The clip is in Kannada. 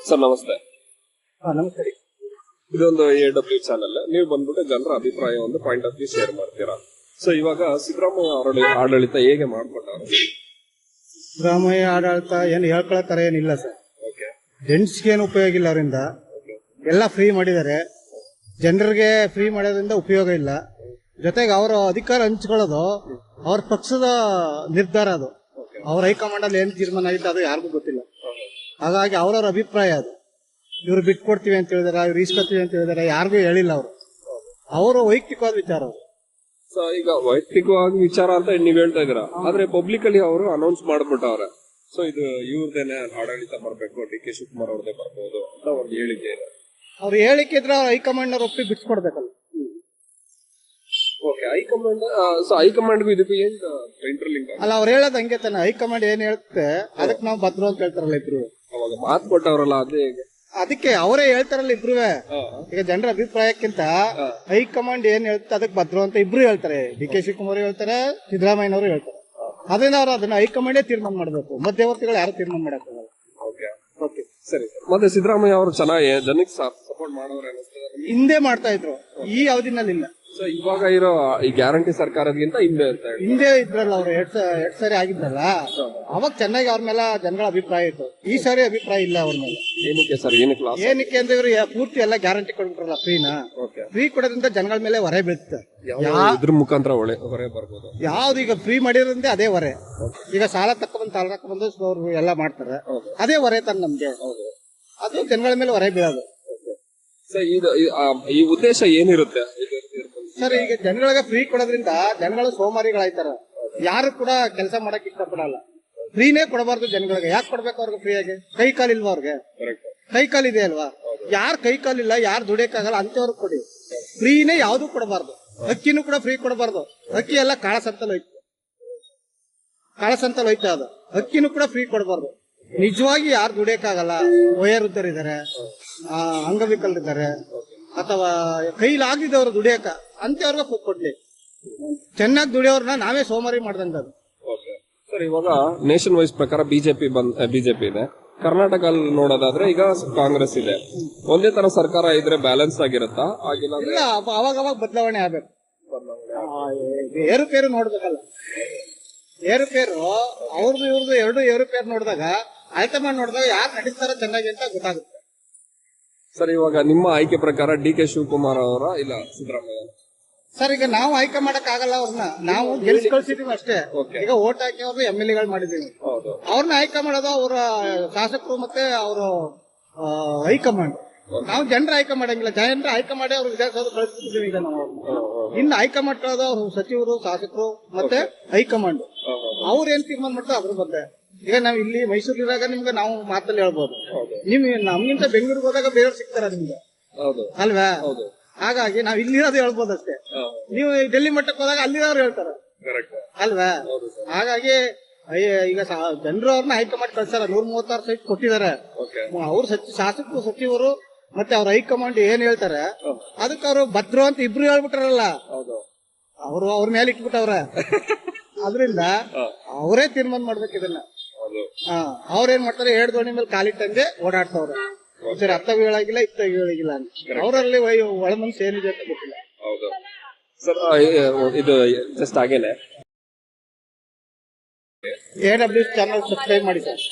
ಸರ್ ನಮಸ್ತೆ. ನಮಸ್ತೆ. ಇದೊಂದು AW ಚಾನಲ್. ನೀವು ಬಂದ್ಬಿಟ್ಟು ಜನರ ಅಭಿಪ್ರಾಯ ಒಂದು ಪಾಯಿಂಟ್ ಆಫ್ ವ್ಯೂ ಶೇರ್ ಮಾಡ್ತೀರಾ. ಸೊ ಇವಾಗ ಸಿದ್ದರಾಮಯ್ಯ ಆಡಳಿತ ಹೇಗೆ ಮಾಡ್ಕೊಟ್ಟಾರ? ಸಿದ್ದರಾಮಯ್ಯ ಆಡಳಿತ ಏನು ಹೇಳ್ಕೊಳತ್ತಾರ ಏನಿಲ್ಲ ಸರ್. ಜೆಂಟ್ಸ್ಗೆ ಏನು ಉಪಯೋಗ ಇಲ್ಲ ಅವರಿಂದ. ಎಲ್ಲ ಫ್ರೀ ಮಾಡಿದ್ದಾರೆ. ಜನರಿಗೆ ಫ್ರೀ ಮಾಡೋದ್ರಿಂದ ಉಪಯೋಗ ಇಲ್ಲ. ಜೊತೆಗೆ ಅವರ ಅಧಿಕಾರ ಹಂಚ್ಕೊಳ್ಳೋದು ಅವ್ರ ಪಕ್ಷದ ನಿರ್ಧಾರ. ಅದು ಅವ್ರ ಹೈಕಮಾಂಡ್ ಅಲ್ಲಿ ಏನ್ ತೀರ್ಮಾನ ಆಗಿತ್ತು ಅದು ಯಾರಿಗೂ ಗೊತ್ತಿಲ್ಲ. ಹಾಗಾಗಿ ಅವ್ರವ್ರ ಅಭಿಪ್ರಾಯ ಅದು. ಇವ್ರು ಬಿಟ್ಕೊಡ್ತೀವಿ ಅಂತ ಹೇಳಿದಾರೆ, ಇವ್ರು ಇಸ್ಕೊತೀವಿ ಅಂತ ಹೇಳಿದಾರೆ, ಯಾರಿಗೂ ಹೇಳಿಲ್ಲ ಅವರು. ಅವರು ವೈಯಕ್ತಿಕವಾದ ವಿಚಾರ ಅವರು. ಸೊ ಈಗ ವೈಯಕ್ತಿಕವಾಗಿ ವಿಚಾರ ಅಂತ ನೀವ್ ಹೇಳ್ತಾ ಇದೀರಾ, ಆದ್ರೆ ಪಬ್ಲಿಕ್ ಅಲ್ಲಿ ಅವರು ಅನೌನ್ಸ್ ಮಾಡ್ಬಿಟ್ಟವ್ರೆ. ಸೊ ಇದು ಇವ್ರದೇನೆ ಆಡಳಿತ ಬರ್ಬೇಕು, DK ಶಿವಕುಮಾರ್ ಅವ್ರದೇ ಬರ್ಬೋದು ಅಂತ ಅವ್ರಿಗೆ ಹೇಳಿಕೆ ಇದೆ. ಅವ್ರು ಹೇಳಿಕೆ ಇದ್ರೆ ಅವ್ರ ಹೈಕಮಾಂಡ್ ಅವ್ರು ಒಪ್ಪಿ ಬಿಡ್ಸ್ಕೊಡ್ಬೇಕಲ್ಲ. Okay, high command. ಸೊ ಹೈಕಮಾಂಡ್ಗೂ ಇದಕ್ಕೂ ಏನ್ ಇಂಟರ್ಲಿಂಕ್ ಅಲ್ಲ, ಅವ್ರು ಹೇಳೋದು ಹಂಗೆ ತಾನೆ. ಹೈಕಮಾಂಡ್ ಏನ್ ಹೇಳುತ್ತೆ ಅದಕ್ಕೆ ನಾವು ಭದ್ರ ಅಂತ ಹೇಳ್ತಾರಲ್ಲ ಇಬ್ರು. ಅವಾಗ ಮಾತು ಕೊಟ್ಟವ್ರಲ್ಲ, ಅದೇ ಹೇಗೆ? ಅದಕ್ಕೆ ಅವರೇ ಹೇಳ್ತಾರಲ್ಲ ಇಬ್ರು. ಈಗ ಜನರ ಅಭಿಪ್ರಾಯಕ್ಕಿಂತ ಹೈಕಮಾಂಡ್ ಏನ್ ಹೇಳ್ತಾರೆ ಅದಕ್ಕೆ ಭದ್ರ ಅಂತ ಇಬ್ರು ಹೇಳ್ತಾರೆ. DK ಶಿವಕುಮಾರ್ ಹೇಳ್ತಾರೆ, ಸಿದ್ದರಾಮಯ್ಯನವರು ಹೇಳ್ತಾರೆ. ಅದರಿಂದ ಅವ್ರು ಅದನ್ನ ಹೈಕಮಾಂಡೇ ತೀರ್ಮಾನ ಮಾಡಬೇಕು. ಮಧ್ಯವರ್ತಿಗಳು ಯಾರು ತೀರ್ಮಾನ ಮಾಡಕ್ಕಾಗಲ್ಲ. ಓಕೆ, ಸರಿ. ಮತ್ತೆ ಸಿದ್ದರಾಮಯ್ಯ ಅವರು ಚೆನ್ನಾಗಿ ಜನಕ್ಕೆ ಸಪೋರ್ಟ್ ಮಾಡೋರು ಹಿಂದೆ ಮಾಡ್ತಾ ಇದ್ರು, ಈ ಅವಧಿನಲ್ಲಿ ಇಲ್ಲ. ಸೊ ಇವಾಗ ಇರೋ ಈ ಗ್ಯಾರಂಟಿ ಸರ್ಕಾರದಿಂದ ಹಿಂದೆ ಇದ್ರಲ್ಲ ಅವ್ರು ಎರಡ್ ಸಾರಿ ಆಗಿದ್ರಲ್ಲ, ಅವಾಗ ಚೆನ್ನಾಗಿ ಅವ್ರ ಮೇಲೆ ಜನಗಳ ಅಭಿಪ್ರಾಯ ಇತ್ತು. ಈ ಸಾರಿ ಅಭಿಪ್ರಾಯ ಇಲ್ಲ ಅವ್ರ ಮೇಲೆ. ಏನಕ್ಕೆ ಸರ್? ಏನಕ್ಕೆ ಅಂದ್ರೆ ಇವರು ಪೂರ್ತಿ ಎಲ್ಲ ಗ್ಯಾರಂಟಿ ಕೊಡ್ಬಿಟ್ರಲ್ಲ ಫ್ರೀನಾ. ಫ್ರೀ ಕೊಡೋದ್ರಿಂದ ಜನಗಳ ಮೇಲೆ ಹೊರೆ ಬೀಳುತ್ತೆ. ಇದ್ರ ಮುಖಾಂತರ ಹೊರೆ ಬರ್ಬೋದು. ಯಾವ್ದು ಈಗ ಫ್ರೀ ಮಾಡಿರೋದ್ರಿಂದ ಅದೇ ಹೊರೆ. ಈಗ ಸಾಲ ತಕೊಂಡ್ಬಂದು ಅವ್ರು ಎಲ್ಲ ಮಾಡ್ತಾರೆ, ಅದೇ ಹೊರೆ ತಾನೆ ನಮ್ಗೆ. ಅದು ಜನಗಳ ಮೇಲೆ ಹೊರೆ ಬೀಳೋದು. ಈ ಉದ್ದೇಶ ಏನಿರುತ್ತೆ ಸರ್? ಈಗ ಜನಗಳಿಗೆ ಫ್ರೀ ಕೊಡೋದ್ರಿಂದ ಜನಗಳು ಸೋಮಾರಿಗಳಾಯ್ತಾರ. ಯಾರು ಕೂಡ ಕೆಲಸ ಮಾಡಕ್ ಇಷ್ಟಪಡಲ್ಲ. ಫ್ರೀನೇ ಕೊಡಬಾರ್ದು ಜನಗಳಿಗೆ. ಯಾಕೆ ಕೊಡ್ಬೇಕು ಅವ್ರಿಗೆ ಫ್ರೀಯಾಗಿ? ಕೈ ಕಾಲಿಲ್ವಾ ಅವ್ರಿಗೆ? ಕೈ ಕಾಲಿದೆ ಅಲ್ವಾ? ಯಾರು ಕೈ ಕಾಲಿಲ್ಲ, ಯಾರು ದುಡಿಯಕ್ಕಾಗಲ್ಲ ಅಂತವ್ರಿಗೆ ಕೊಡಿ. ಫ್ರೀನೇ ಯಾವ್ದು ಕೊಡಬಾರ್ದು. ಅಕ್ಕಿನೂ ಕೂಡ ಫ್ರೀ ಕೊಡಬಾರ್ದು. ಅಕ್ಕಿ ಎಲ್ಲ ಕಾಳಸಂತಲ್ಲಿ ಹೋಯ್ತಾ ಅದು. ಅಕ್ಕಿನೂ ಕೂಡ ಫ್ರೀ ಕೊಡಬಾರ್ದು. ನಿಜವಾಗಿ ಯಾರು ದುಡಿಯಕ್ಕಾಗಲ್ಲ, ವಯೋವೃದ್ಧರಿದ್ದಾರೆ, ಅಂಗವಿಕಲರಿದ್ದಾರೆ, ಅಥವಾ ಕೈಲಾಗಿದ್ದವ್ರು ದುಡಿಯಕ ಅಂತವ್ರಿಗೆ ಕೊಡ್ಲಿ. ಚೆನ್ನಾಗಿ ದುಡಿಯೋರ್ನ ನಾವೇ ಸೋಮಾರಿ ಮಾಡ್ದಂಗ. ಸರ್, ಇವಾಗ ನೇಷನ್ ವೈಸ್ ಪ್ರಕಾರ ಬಿಜೆಪಿ ಇದೆ. ಕರ್ನಾಟಕ ನೋಡೋದಾದ್ರೆ ಈಗ ಕಾಂಗ್ರೆಸ್ ಇದೆ. ಒಂದೇ ತರ ಸರ್ಕಾರ ಇದ್ರೆ ಬ್ಯಾಲೆನ್ಸ್ ಆಗಿರುತ್ತಾ? ಇಲ್ಲ, ಅವಾಗ ಬದಲಾವಣೆ ಆಗ್ಬೇಕು. ಏರುಪೇರು ನೋಡ್ಬೇಕಲ್ಲ. ಏರುಪೇರು ಅವ್ರದ್ದು ಇವ್ರದ್ದು ಎರಡು ಏರುಪೇರು ನೋಡಿದಾಗ, ಹೈಕಮಾಂಡ್ ನೋಡಿದಾಗ ಯಾರು ನಡೆಸ್ತಾರ ಚೆನ್ನಾಗಿ ಅಂತ ಗೊತ್ತಾಗುತ್ತೆ. ಸರ್, ಇವಾಗ ನಿಮ್ಮ ಆಯ್ಕೆ ಪ್ರಕಾರ DK ಶಿವಕುಮಾರ್ ಅವರ ಇಲ್ಲ ಸಿದ್ದರಾಮಯ್ಯ? ಸರ್, ಈಗ ನಾವು ಆಯ್ಕೆ ಮಾಡಕ್ ಆಗಲ್ಲ ಅವ್ರನ್ನ. ನಾವು ಗೆಲ್ಸಿ ಕಳ್ಸಿದೀವಿ ಅಷ್ಟೇ. ಈಗ ಓಟ್ ಹಾಕಿ ಅವ್ರು MLA ಮಾಡಿದೀವಿ. ಅವ್ರನ್ನ ಆಯ್ಕೆ ಮಾಡೋದು ಅವರ ಶಾಸಕರು ಮತ್ತೆ ಅವರು ಹೈಕಮಾಂಡ್. ನಾವು ಜನರ ಆಯ್ಕೆ ಮಾಡಂಗಿಲ್ಲ. ಜನರ ಆಯ್ಕೆ ಮಾಡಿ ಅವ್ರು ವಿಧಾನಸೌಧ ಕಳಿಸ್ತಿದೀವಿ. ಈಗ ನಾವು ಇನ್ನು ಆಯ್ಕೆ ಮಾಡ್ಕೊಳ್ಳೋದು ಅವರು ಸಚಿವರು, ಶಾಸಕರು ಮತ್ತೆ ಹೈಕಮಾಂಡ್. ಅವ್ರ ಏನ್ ತೀರ್ಮಾನ ಮಾಡ್ತಾರೆ ಅದ್ರ ಬಗ್ಗೆ. ಈಗ ನಾವ್ ಇಲ್ಲಿ ಮೈಸೂರಿನಾಗ ನಿಮ್ಗೆ ನಾವು ಮಾತಲ್ಲಿ ಹೇಳ್ಬೋದು. ನಿಮ್ ನಮ್ಗಿಂತ ಬೆಂಗಳೂರಿಗೆ ಹೋದಾಗ ಬೇರೆಯವ್ರು ಸಿಗ್ತಾರ ನಿಮ್ಗೆ, ಅಲ್ವಾ? ಹಾಗಾಗಿ ನಾವ್ ಇಲ್ಲಿರೋದು ಹೇಳ್ಬೋದು ಅಷ್ಟೇ. ನೀವು ಡೆಲ್ಲಿ ಮಟ್ಟಕ್ಕೆ ಹೋದಾಗ ಅಲ್ಲಿರೋರು ಹೇಳ್ತಾರ, ಅಲ್ವಾ? ಹಾಗಾಗಿ ಈಗ ಜನರು ಅವ್ರನ್ನ ಹೈಕಮಾಂಡ್ ಕಳ್ಸಾರ. 136 ಸೈಟ್ ಕೊಟ್ಟಿದ್ದಾರೆ. ಅವ್ರು ಶಾಸಕರು, ಸಚಿವರು ಮತ್ತೆ ಅವ್ರ ಹೈಕಮಾಂಡ್ ಏನ್ ಹೇಳ್ತಾರೆ ಅದಕ್ಕೆ ಅವರು ಭದ್ರ ಅಂತ ಇಬ್ರು ಹೇಳ್ಬಿಟ್ಟಾರಲ್ಲ. ಅವರು ಅವ್ರ ಮೇಲೆ ಇಟ್ಬಿಟ್ಟವ್ರ. ಅದರಿಂದ ಅವರೇ ತೀರ್ಮಾನ ಮಾಡ್ಬೇಕು ಇದನ್ನ. ಅವ್ರೇನ್ ಮಾಡ್ತಾರೆ, 2 ದೋಣಿ ಮೇಲೆ ಕಾಲಿಟ್ಟಂಗೆ ಓಡಾಡ್ತವ್ರೆ. ಸರಿ, ಅತ್ತ ಹೇಳಿಲ್ಲ ಇತ್ತ ಹೇಳಿಲ್ಲ ಅಂತ. ಅವರಲ್ಲಿ ಒಳ ಮನಸ್ಸು ಏನಿದೆ ಅಂತ ಗೊತ್ತಿಲ್ಲ. ಸರ್, ಇದು ಜಸ್ಟ್ ಹಾಗೇನೆ AW ಚಾನಲ್ ಸಬ್ಸ್ಕ್ರೈಬ್ ಮಾಡಿ ಸರ್.